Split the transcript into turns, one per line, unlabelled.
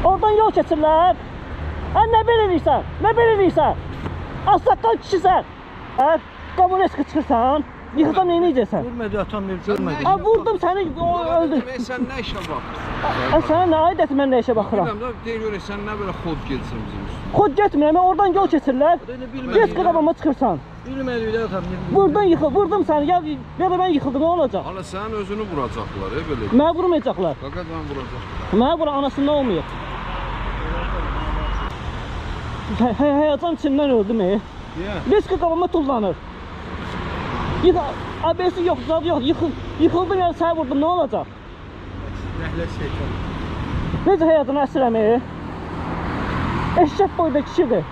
Oradan yol keçirlər. Nə belə eləyirsən? Assaqqal kişisən. Qamureska çıxırsan. Yıxıdan nə edəcəksən?
Vurmadı atam görmədi.
Vurdum səni, öldür.
Sən nə işə baxırsan?
Sənə nə aidəti mən nə işə baxıram?
Bilməm də, deyir sən nə belə xod gelsin bizim üstümüzə.
Xod getmirəm, oradan yol keçirlər. Geç qadamama çıxırsan.
Bilmədi də atam.
Vurdum səni, ya da mən yıxıldım, nə olacaq?
Hala sənin özünü vuracaqlar, belə.
Mənə vurmayacaqlar.
Fəqət mən vuracaq.
Mənə vura anasından olmayıb. Həyəcan içindən öldüm. Riski qabama tullanır. Abesi yox, zad yox, yıxıldım yəni səni vurdum, nə olacaq?
Rəhlə şeytan.
Necə həyatını əsirəm? Eşşək boyda kişidir.